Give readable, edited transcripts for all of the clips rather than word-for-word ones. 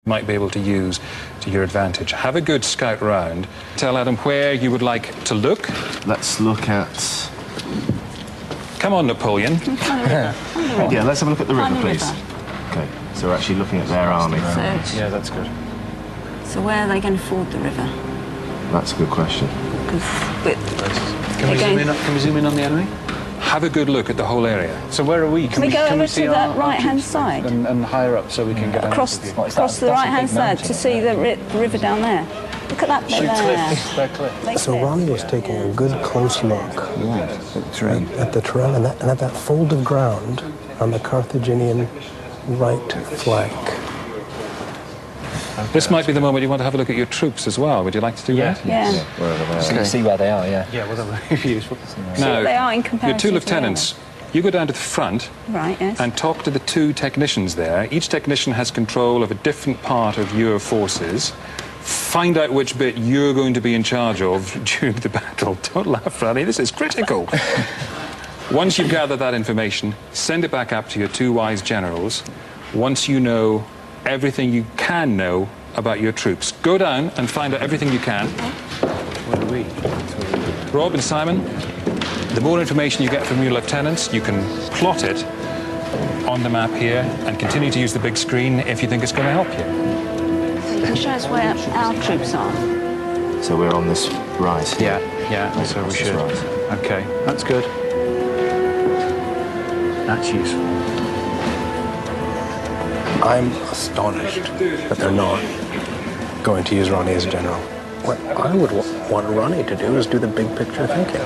might be able to use to your advantage. Have a good scout round. Tell Adam where you would like to look. Let's look at... Come on, Napoleon. Yeah, let's have a look at the river, please. Okay, so we're actually looking at their army. Yeah, that's good. So where are they going to ford the river? That's a good question. Can we zoom in on the enemy? Have a good look at the whole area. So where are we? Can we go over to the right-hand side? And higher up so we can get across to the right-hand side to see the river down there. Look at that bit there. So Ronnie was taking a good close look at the terrain and at that fold of ground on the Carthaginian right flank. This might be the moment you want to have a look at your troops as well. Would you like to do that? Yeah. So you see where they are, yeah. Yeah, well, that would be useful. Now, they are in comparison your two lieutenants, you go down to the front and talk to the two technicians there. Each technician has control of a different part of your forces. Find out which bit you're going to be in charge of during the battle. Don't laugh, Ronnie, this is critical. Once you've gathered that information, send it back up to your two wise generals. Once you know everything you can know about your troops, go down and find out everything you can. Where are we? Rob and Simon, the more information you get from your lieutenants, you can plot it on the map here and continue to use the big screen if you think it's going to help you. So you can show us where our troops are. So we're on this rise. Yeah, so we should. Okay, that's good. That's useful. I'm astonished that they're not going to use Ronnie as a general. What I would want Ronnie to do is do the big picture thinking.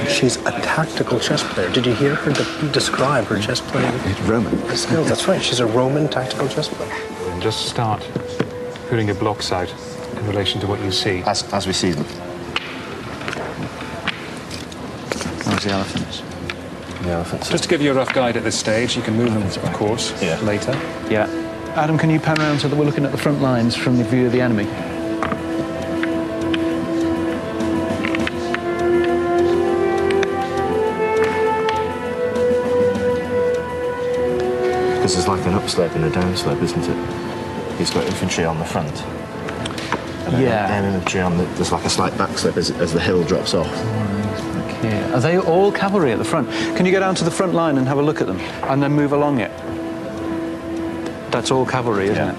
She's a tactical chess player. Did you hear her describe her chess playing? Roman. Skills. That's right. She's a Roman tactical chess player. And just start putting your blocks out in relation to what you see. As we see them. Where's the elephants? The elephants. Just to give you a rough guide at this stage, you can move them, of course, later. Yeah. Adam, can you pan around so that we're looking at the front lines from the view of the enemy? Because there's like an upslope and a downslope, isn't it? He's got infantry on the front. And then infantry on the... There's like a slight backslope as the hill drops off. Here. Are they all cavalry at the front? Can you go down to the front line and have a look at them and then move along it? That's all cavalry, isn't it?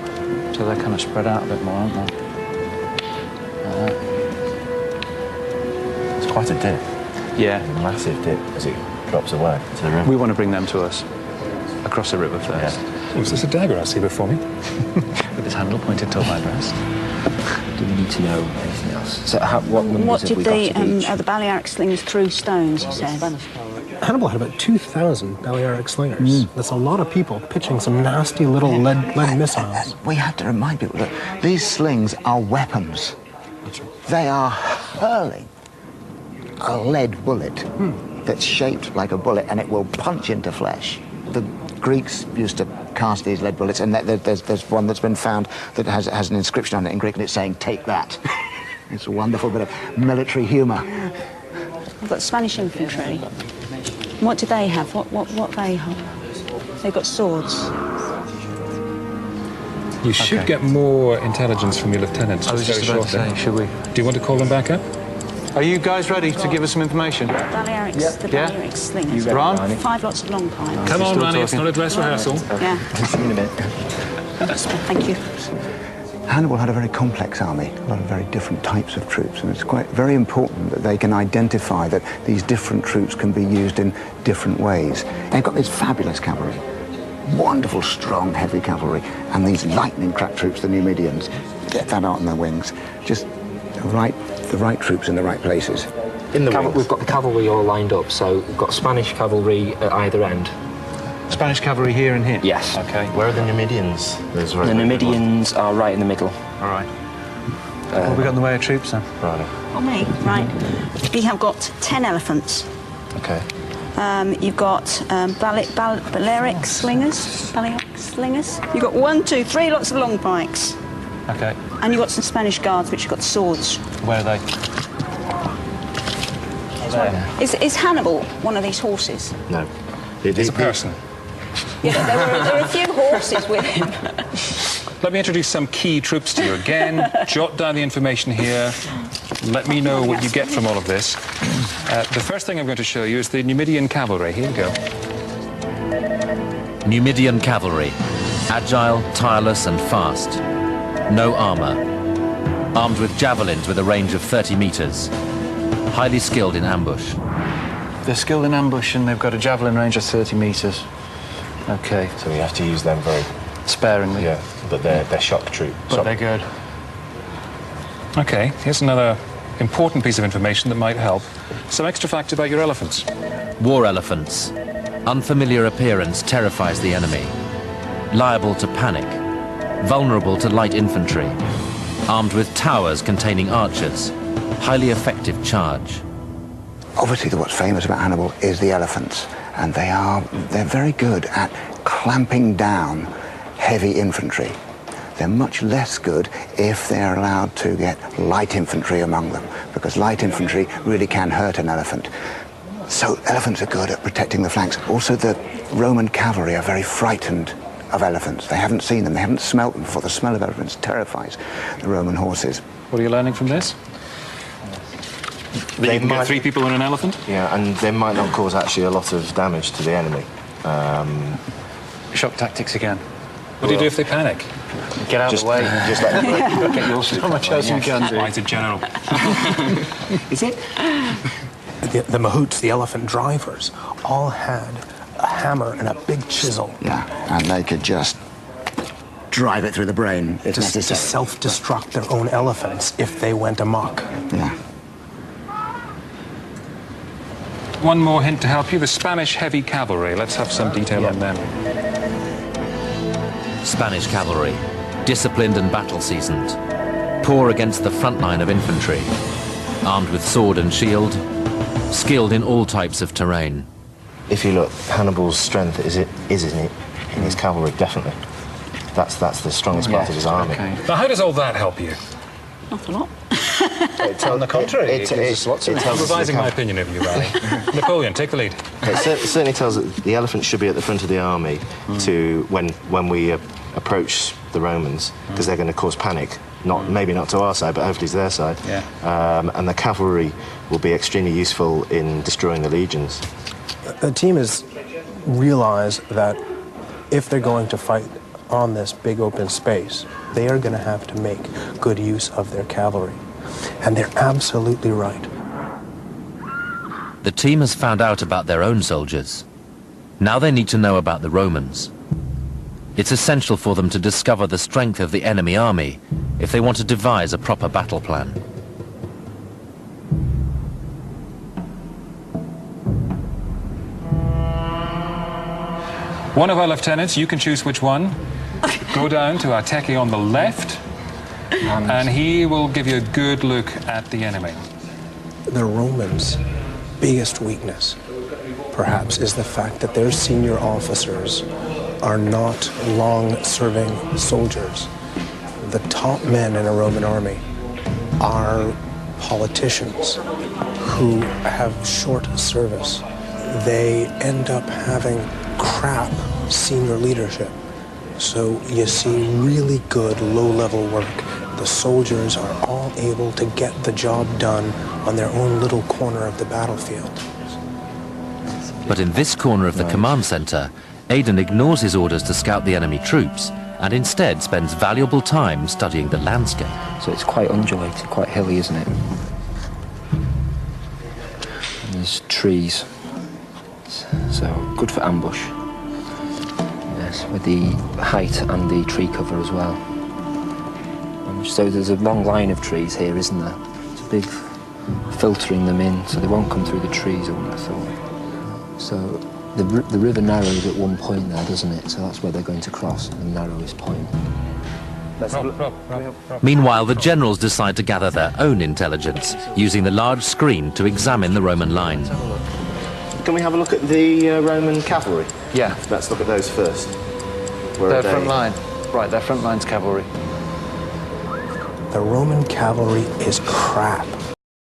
So they're kind of spread out a bit more, aren't they? It's quite a dip. Yeah. A massive dip as it drops away to the river. We want to bring them to us across the river first. Yeah. Was this a dagger I see before me? With its handle pointed toward my breast. Do we need to know anything else? So what did the Balearic slingers threw stones, he said? Hannibal had about 2,000 Balearic slingers. That's a lot of people pitching some nasty little lead missiles. We have to remind people that these slings are weapons. They are hurling a lead bullet that's shaped like a bullet and it will punch into flesh. The Greeks used to cast these lead bullets, and there's one that's been found that has an inscription on it in Greek, and it's saying, "Take that." It's a wonderful bit of military humour. I've got Spanish infantry. What do they have? What they have? They've got swords. You should get more intelligence from your lieutenants. I was just about to say, should we? Do you want to call them back up? Are you guys ready to give us some information? The Balearic slingers. Ron? 5 lots of long pikes. Come on, Ronnie, it's not a dress rehearsal. Yeah. See you in a minute. Thank you. Hannibal had a very complex army, a lot of very different types of troops, and it's quite very important that they can identify that these different troops can be used in different ways. They've got this fabulous cavalry, wonderful, strong, heavy cavalry, and these lightning crack troops, the Numidians, get that out on their wings. Just the right troops in the right places. In the wings. We've got the cavalry all lined up, so we've got Spanish cavalry at either end. Spanish cavalry here and here? Yes. Okay. Where are the Numidians? The Numidians are right in the middle. All right. What have we got in the way of troops then? Right. On me, right. We have got 10 elephants. Okay. You've got Balearic slingers. Balearic slingers. You've got 1, 2, 3 lots of long pikes. Okay. And you've got some Spanish guards, which have got swords. Where are they? There. Is Hannibal one of these horses? No. It's a person. Yeah, there were a few horses with him. Let me introduce some key troops to you again. Jot down the information here. Let me know what you get from all of this. The first thing I'm going to show you is the Numidian cavalry. Here we go. Numidian cavalry. Agile, tireless and fast. No armour. Armed with javelins with a range of 30 metres. Highly skilled in ambush. They're skilled in ambush and they've got a javelin range of 30 metres. Okay. So we have to use them very sparingly. Yeah, but they're shock troops. But they're good. Okay, here's another important piece of information that might help. Some extra facts about your elephants. War elephants. Unfamiliar appearance terrifies the enemy. Liable to panic. Vulnerable to light infantry. Armed with towers containing archers. Highly effective charge. Obviously, what's famous about Hannibal is the elephants, and they're very good at clamping down heavy infantry. They're much less good if they're allowed to get light infantry among them, because light infantry really can hurt an elephant. So elephants are good at protecting the flanks. Also, the Roman cavalry are very frightened of elephants. They haven't seen them, they haven't smelt them before. The smell of elephants terrifies the Roman horses. What are you learning from this? That you can get 3 people on an elephant? Yeah, and they might not cause actually a lot of damage to the enemy. Shock tactics again. What do you do if they panic? Get out of the way. Just let them Get your so much else you can do. Right, General. Is it? The mahouts, the elephant drivers, all had a hammer and a big chisel. Yeah, and they could just drive it through the brain if to necessary. Self-destruct their own elephants if they went amok. Yeah. One more hint to help you, the Spanish heavy cavalry. Let's have some detail on them. Spanish cavalry. Disciplined and battle-seasoned. Poor against the front line of infantry. Armed with sword and shield. Skilled in all types of terrain. If you look, Hannibal's strength isn't it? In his cavalry, definitely. That's the strongest part of his army. Okay. Now, how does all that help you? Not a lot. On the contrary, it gives us lots of... I'm revising my opinion of you, Riley. Napoleon, take the lead. It certainly tells that the elephant should be at the front of the army to when we approach the Romans, because they're going to cause panic. Maybe not to our side, but hopefully to their side. Yeah. And the cavalry will be extremely useful in destroying the legions. The team has realized that if they're going to fight on this big open space, they are going to have to make good use of their cavalry. And they're absolutely right. The team has found out about their own soldiers. Now they need to know about the Romans. It's essential for them to discover the strength of the enemy army if they want to devise a proper battle plan. One of our lieutenants, you can choose which one. Go down to our techie on the left, and he will give you a good look at the enemy. The Romans' biggest weakness, perhaps, is the fact that their senior officers are not long-serving soldiers. The top men in a Roman army are politicians who have short service. They end up having crap senior leadership. So you see really good low-level work. The soldiers are all able to get the job done on their own little corner of the battlefield. But in this corner of the command center, Aidan ignores his orders to scout the enemy troops and instead spends valuable time studying the landscape. So it's quite undulated, quite hilly, isn't it? And there's trees, so good for ambush. Yes, with the height and the tree cover as well. And so there's a long line of trees here, isn't there? It's a big filtering them in, so they won't come through the trees, I wouldn't have thought. So the river narrows at one point there, doesn't it? So that's where they're going to cross, the narrowest point. Meanwhile, the generals decide to gather their own intelligence, using the large screen to examine the Roman line. Can we have a look at the Roman cavalry? Yeah. Let's look at those first. Their front line. Right, their front line's cavalry. The Roman cavalry is crap.